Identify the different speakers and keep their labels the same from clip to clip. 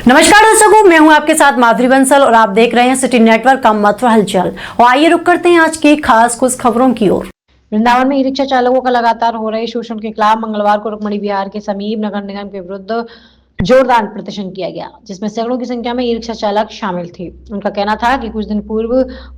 Speaker 1: नमस्कार दर्शकों, मैं हूं आपके साथ माधुरी बंसल और आप देख रहे हैं सिटी नेटवर्क का मथुरा हलचल। और आइए रुक करते हैं आज की खास कुछ खबरों की ओर। वृंदावन में ई रिक्शा चालकों का लगातार हो रहे शोषण के खिलाफ मंगलवार को रुक्मणी विहार के समीप नगर निगम के विरुद्ध जोरदार प्रदर्शन किया गया, जिसमें सैकड़ों की संख्या में ई रिक्शा चालक शामिल थे। उनका कहना था कि कुछ दिन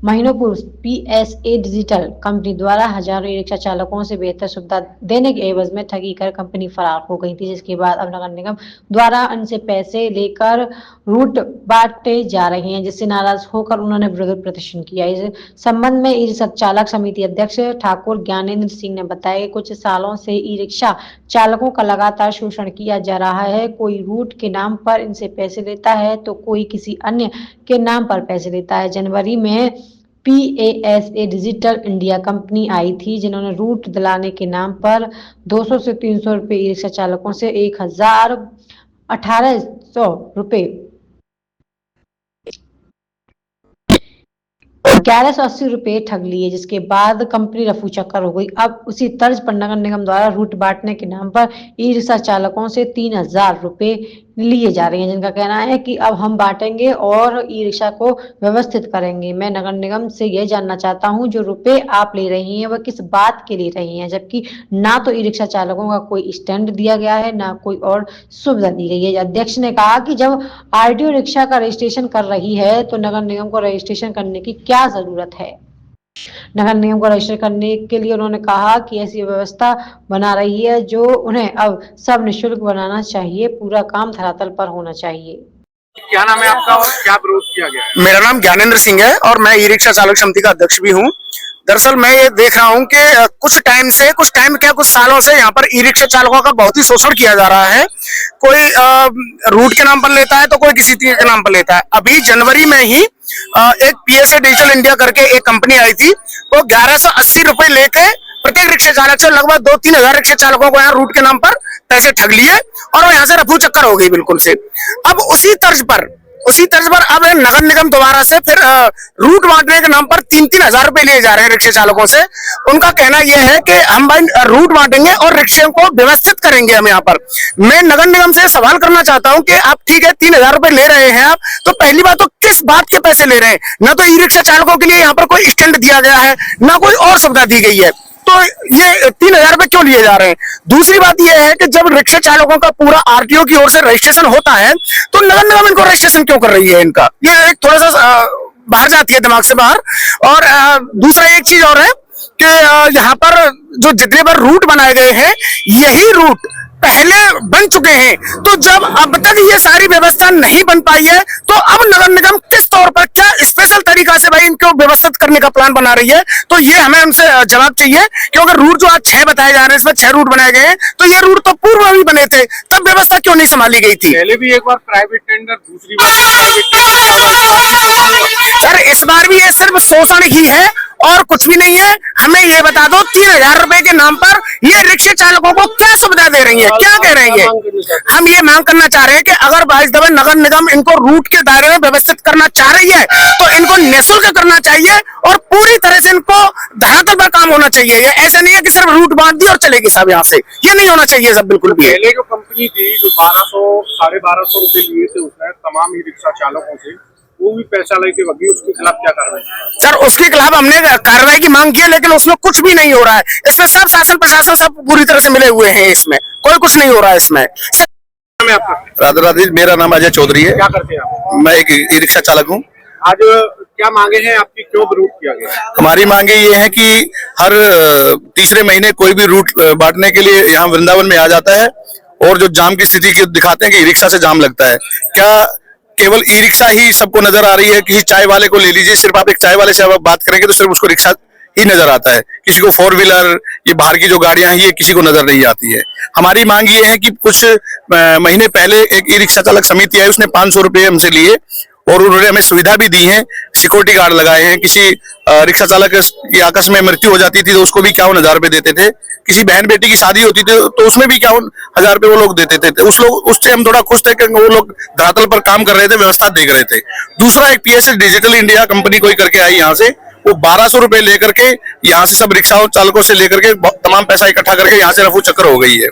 Speaker 1: महीनों पूर्व पीएसए डिजिटल कंपनी द्वारा हजारों ई रिक्शा चालकों से बेहतर सुविधा देने के एवज में ठगी कर कंपनी फरार हो गई थी, जिसके बाद अब नगर निगम द्वारा उनसे पैसे लेकर रूट बांटे जा रहे हैं, जिससे नाराज होकर उन्होंने विरोध प्रदर्शन किया। इस संबंध में ई रिक्शा चालक समिति अध्यक्ष ठाकुर ज्ञानेंद्र सिंह ने बताया कि कुछ सालों से ई रिक्शा चालकों का लगातार शोषण किया जा रहा है। कोई रूट के नाम पर इनसे पैसे लेता है तो कोई किसी अन्य के नाम पर पैसे लेता है। जनवरी में पीएसए डिजिटल इंडिया कंपनी आई थी, जिन्होंने रूट दिलाने के नाम पर 200 से 300 रुपए ई रिक्शा चालकों से 1800 रुपए 1180 रुपए ठग लिए, जिसके बाद कंपनी रफू चक्कर हो गई। अब उसी तर्ज पर नगर निगम द्वारा रूट बांटने के नाम पर ई रिक्शा चालकों से 3000 रुपए लिए जा रहे हैं, जिनका कहना है कि अब हम बांटेंगे और ई रिक्शा को व्यवस्थित करेंगे। मैं नगर निगम से यह जानना चाहता हूं, जो रुपए आप ले रही हैं वह किस बात के ले रही हैं, जबकि ना तो ई रिक्शा चालकों का कोई स्टैंड दिया गया है, ना कोई और सुविधा दी गई है। अध्यक्ष ने कहा कि जब आरटीओ रिक्शा का रजिस्ट्रेशन कर रही है तो नगर निगम को रजिस्ट्रेशन करने की क्या जरूरत है। नगर निगम को रजिस्टर करने के लिए उन्होंने कहा कि ऐसी व्यवस्था बना रही है जो उन्हें अब सब निःशुल्क बनाना चाहिए, पूरा काम धरातल पर होना चाहिए।
Speaker 2: क्या नाम है आपका और क्या विरोध किया गया है?
Speaker 3: मेरा नाम ज्ञानेंद्र सिंह है और मैं ई रिक्शा चालक समिति का अध्यक्ष भी हूं। दरअसल मैं ये देख रहा हूं कि कुछ सालों से यहाँ पर ई रिक्शा चालकों का बहुत ही शोषण किया जा रहा है। कोई रूट के नाम पर लेता है तो कोई किसी के नाम पर लेता है। अभी जनवरी में ही एक पीएसए डिजिटल इंडिया करके एक कंपनी आई थी, वो 1180 रुपए लेके प्रत्येक रिक्शा चालक से लगभग 2-3 हजार रिक्शा चालकों को यहाँ रूट के नाम पर पैसे ठग लिए और वो यहाँ से रफू चक्कर हो गई बिल्कुल से। अब उसी तर्ज पर अब नगर निगम दोबारा से फिर रूट बांटने के नाम पर 3-3 हजार रुपए लिए जा रहे हैं रिक्शा चालकों से। उनका कहना यह है कि हम भाई रूट बांटेंगे और रिक्शे को व्यवस्थित करेंगे हम यहाँ पर। मैं नगर निगम से सवाल करना चाहता हूँ कि आप ठीक है 3000 रुपए ले रहे हैं आप, तो पहली बात तो किस बात के पैसे ले रहे हैं? ना तो ई रिक्शा चालकों के लिए यहाँ पर कोई स्टैंड दिया गया है, ना कोई और सुविधा दी गई है, तो ये 3000 रुपए क्यों लिए जा रहे हैं? दूसरी बात यह है कि जब रिक्शा चालकों का पूरा आरटीओ की ओर से रजिस्ट्रेशन होता है तो नगर निगम इनको रजिस्ट्रेशन क्यों कर रही है? इनका ये एक थोड़ा सा बाहर जाती है दिमाग से बाहर। और दूसरा एक चीज और है कि यहाँ पर जो जितने बार रूट बनाए गए हैं यही रूट पहले बन चुके हैं, तो जब अब तक ये सारी व्यवस्था नहीं बन पाई है तो अब नगर निगम किस तौर पर क्या स्पेशल तरीका से भाई इनको व्यवस्थित करने का प्लान बना रही है? तो ये हमें उनसे जवाब चाहिए कि अगर रूट जो आज 6 बताए जा रहे हैं, इसमें 6 रूट बनाए गए हैं, तो ये रूट तो पूर्व में भी बने थे, तब व्यवस्था क्यों नहीं संभाली गई थी?
Speaker 2: पहले भी एक बार प्राइवेट टेंडर, दूसरी बार
Speaker 3: सर इस बार भी ये सिर्फ शोषण ही है और कुछ भी नहीं है। हमें ये बता दो 3000 रुपए के नाम पर ये रिक्शा चालकों को क्या सुविधा दे रही है, क्या कह रही है? हम ये मांग करना चाह रहे हैं कि अगर बाइस दफे नगर निगम इनको रूट के दायरे में व्यवस्थित करना चाह रही है तो इनको निःशुल्क करना चाहिए और पूरी तरह से इनको धरातल पर काम होना चाहिए। ये ऐसा नहीं है कि सिर्फ रूट बांट दी और चलेगी सब यहाँ से, ये नहीं होना चाहिए सब बिल्कुल भी।
Speaker 2: पहले जो कंपनी थी जो 1200-1250 रुपए लिए थे उसने तमाम ई रिक्शा चालकों से, वो भी पैसा लेके वगी, उसके खिलाफ क्या कार्रवाई?
Speaker 3: सर उसके खिलाफ हमने कार्रवाई की मांग की है, लेकिन उसमें कुछ भी नहीं हो रहा है। इसमें सब शासन प्रशासन सब पूरी तरह से मिले हुए हैं, इसमें कोई कुछ नहीं हो रहा है इसमें।
Speaker 4: राधे राधे, मेरा नाम अजय चौधरी है।
Speaker 2: क्या करते हैं आप?
Speaker 4: मैं एक ई रिक्शा चालक हूँ।
Speaker 2: आज क्या मांगे हैं आपकी, क्यों विरोध किया गया?
Speaker 4: हमारी मांगे ये है कि हर तीसरे महीने कोई भी रूट बांटने के लिए यहाँ वृंदावन में आ जाता है और जो जाम की स्थिति दिखाते हैं कि ई रिक्शा से जाम लगता है। क्या केवल ई रिक्शा ही सबको नजर आ रही है? किसी चाय वाले को ले लीजिए, सिर्फ आप एक चाय वाले से आप बात करेंगे तो सिर्फ उसको रिक्शा ही नजर आता है, किसी को 4 व्हीलर, ये बाहर की जो गाड़ियां हैं ये किसी को नजर नहीं आती है। हमारी मांग ये है कि कुछ महीने पहले एक ई रिक्शा चालक समिति आई, उसने 500 रुपए हमसे लिए और उन्होंने हमें सुविधा भी दी है, सिक्योरिटी गार्ड लगाए हैं। किसी रिक्शा चालक की आकस्मिक में मृत्यु हो जाती थी तो उसको भी 51,000 रुपए देते थे। किसी बहन बेटी की शादी होती थी तो उसमें भी 51,000 रुपए वो लोग देते थे। उससे हम थोड़ा खुश थे कि वो लोग धरातल पर काम कर रहे थे, व्यवस्था देख रहे थे। दूसरा एक पीएसए डिजिटल इंडिया कंपनी कोई करके आई यहाँ से, वो 1200 रुपए लेकर के यहाँ से सब रिक्शा चालकों से लेकर के तमाम पैसा इकट्ठा करके यहाँ से रफू चक्कर हो गई है।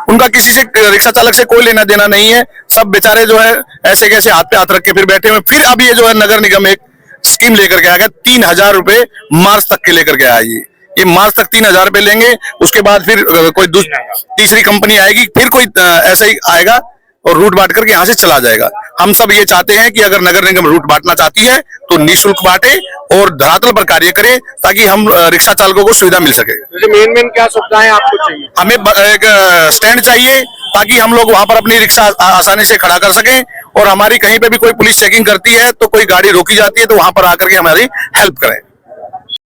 Speaker 4: उनका किसी से, रिक्शा चालक से कोई लेना देना नहीं है। सब बेचारे जो है ऐसे कैसे हाथ पे हाथ रख के फिर बैठे हुए। फिर अभी ये जो है नगर निगम एक स्कीम लेकर के आ गया, 3,000 रुपए मार्च तक के लेकर के आएगी। ये मार्च तक 3,000 रुपए लेंगे, उसके बाद फिर कोई तीसरी कंपनी आएगी, फिर कोई ऐसा ही आएगा और रूट बांट करके यहाँ से चला जाएगा। हम सब ये चाहते हैं कि अगर नगर निगम रूट बांटना चाहती है तो निःशुल्क बांटे और धरातल पर कार्य करे, ताकि हम रिक्शा चालकों को सुविधा मिल सके।
Speaker 2: जैसे मेन क्या सुविधाएं आपको चाहिए?
Speaker 4: हमें एक स्टैंड चाहिए, ताकि हम लोग वहां पर अपनी रिक्शा आसानी से खड़ा कर सकें, और हमारी कहीं पे भी कोई पुलिस चेकिंग करती है तो कोई गाड़ी रोकी जाती है तो वहां पर आकर के हमारी हेल्प करें।